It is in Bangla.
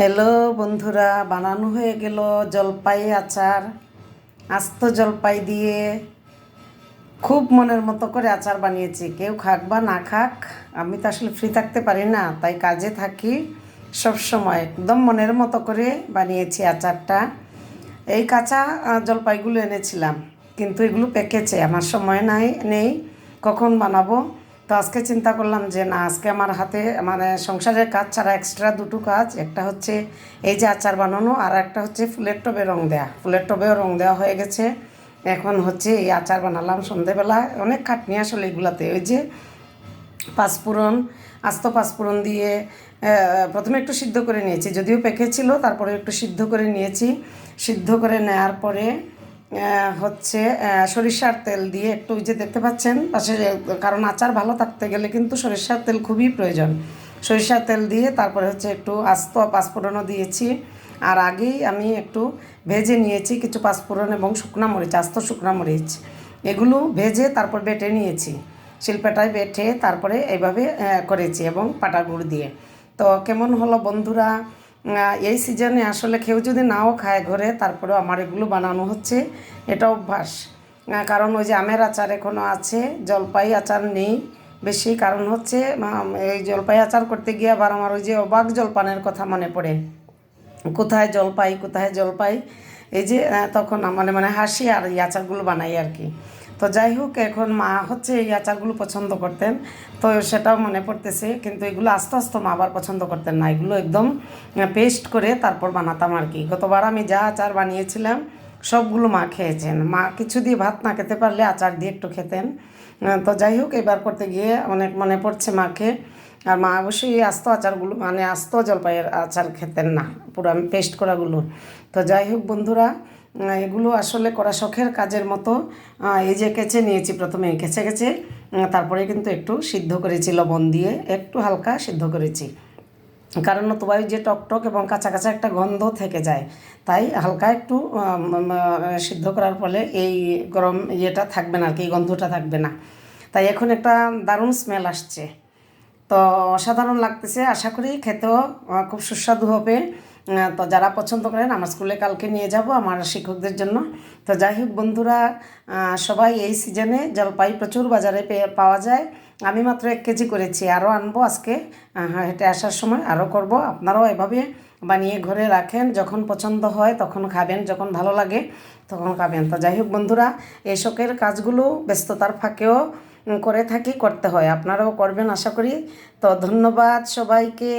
হ্যালো বন্ধুরা, বানানো হয়ে গেল জলপাই আচার। আস্ত জলপাই দিয়ে খুব মনের মতো করে আচার বানিয়েছি। কেউ খাক বা না খাক, আমি তো আসলে ফ্রি থাকতে পারি না, তাই কাজে থাকি সব সময়। একদম মনের মতো করে বানিয়েছি আচারটা। এই কাঁচা জলপাইগুলো এনেছিলাম, কিন্তু এগুলো পেকেছে, আমার সময় নেই কখন বানাবো। তো আজকে চিন্তা করলাম যে না, আজকে আমার হাতে মানে সংসারের কাজ ছাড়া এক্সট্রা দুটো কাজ, একটা হচ্ছে এই যে আচার বানানো, আর একটা হচ্ছে ফুলের টবে রং দেয়া। ফুলের টবেও রং দেওয়া হয়ে গেছে, এখন হচ্ছে এই আচার বানালাম সন্ধেবেলা। অনেক খাটনি আসলে এগুলাতে। ওই যে পাঁচফোড়ন, আস্ত পাঁচফোড়ন দিয়ে প্রথমে একটু সিদ্ধ করে নিয়েছি, যদিও পেকেছিল, তারপরে একটু সিদ্ধ করে নিয়েছি। সিদ্ধ করে নেওয়ার পরে হচ্ছে সরিষার তেল দিয়ে একটু, ওই যে দেখতে পাচ্ছেন পাশে, কারণ আচার ভালো থাকতে গেলে কিন্তু সরিষার তেল খুবই প্রয়োজন। সরিষার তেল দিয়ে তারপরে হচ্ছে একটু আস্ত পাঁচফোড়নও দিয়েছি। আর আগেই আমি একটু ভেজে নিয়েছি কিছু পাঁচফোড়ন এবং শুকনো মরিচ, আস্ত শুকনো মরিচ, এগুলো ভেজে তারপর বেটে নিয়েছি। শিলপাটায় বেটে তারপরে এইভাবে করেছি, এবং পাটা গুড় দিয়ে। তো কেমন হলো বন্ধুরা? এই সিজনে আসলে কেউ যদি নাও খায় ঘরে, তারপরেও আমার এগুলো বানানো হচ্ছে, এটা অভ্যাস। কারণ ওই যে আমের আচার এখনও আছে, জলপাই আচার নেই বেশি। কারণ হচ্ছে এই জলপাই আচার করতে গিয়ে আবার আমার ওই যে অবাক জলপানের কথা মনে পড়ে। কোথায় জলপাই, কোথায় জলপাই, এই যে তখন মানে মানে হাসি, আর এই আচারগুলো বানাই আর কি। তো যাই হোক, এখন মা হচ্ছে এই আচারগুলো পছন্দ করতেন, তো সেটাও মনে পড়তেছে। কিন্তু এগুলো আস্তে আস্তে মা আবার পছন্দ করতেন না, এগুলো একদম পেস্ট করে তারপর বানাতাম আর কি। গতবার আমি যা আচার বানিয়েছিলাম সবগুলো মা খেয়েছেন। মা কিছু দিয়ে ভাত না খেতে পারলে আচার দিয়ে একটু খেতেন। তো যাই হোক, এবার করতে গিয়ে অনেক মনে পড়ছে মাকে। আর মা অবশ্যই এই আস্ত আচারগুলো, মানে আস্ত জলপাইয়ের আচার খেতেন না, পুরো আমি পেস্ট করাগুলো। তো যাই হোক বন্ধুরা, এগুলো আসলে করা শখের কাজের মতো। এই যে কেচে নিয়েছি, প্রথমে কেচে কেচে তারপরে কিন্তু একটু সিদ্ধ করেছি লবণ দিয়ে, একটু হালকা সিদ্ধ করেছি। কারণ নতুবা ওই যে টকটক এবং কাঁচা কাঁচা একটা গন্ধ থেকে যায়, তাই হালকা একটু সিদ্ধ করার ফলে এই গরম ইয়েটা থাকবে না আর কি, গন্ধটা থাকবে না। তাই এখন একটা দারুণ স্মেল আসছে, তো অসাধারণ লাগতেছে। আশা করি খেতেও খুব সুস্বাদু হবে। তো যারা পছন্দ করেন, আমার স্কুলে কালকে নিয়ে যাব আমার শিক্ষকদের জন্য। তো যাই হোক বন্ধুরা, সবাই এই সিজনে জলপাই প্রচুর বাজারে পাওয়া যায়। আমি মাত্র 1 কেজি করেছি, আরও আনবো আজকে হেঁটে আসার সময়, আরও করব। আপনারাও এভাবে বানিয়ে ঘরে রাখেন, যখন পছন্দ হয় তখন খাবেন, যখন ভালো লাগে তখন খাবেন। তো যাই হোক বন্ধুরা, এই শখের কাজগুলো ব্যস্ততার ফাঁকেও করে থাকি, করতে হয়, আপনারাও করবেন আশা করি। তো ধন্যবাদ সবাইকে।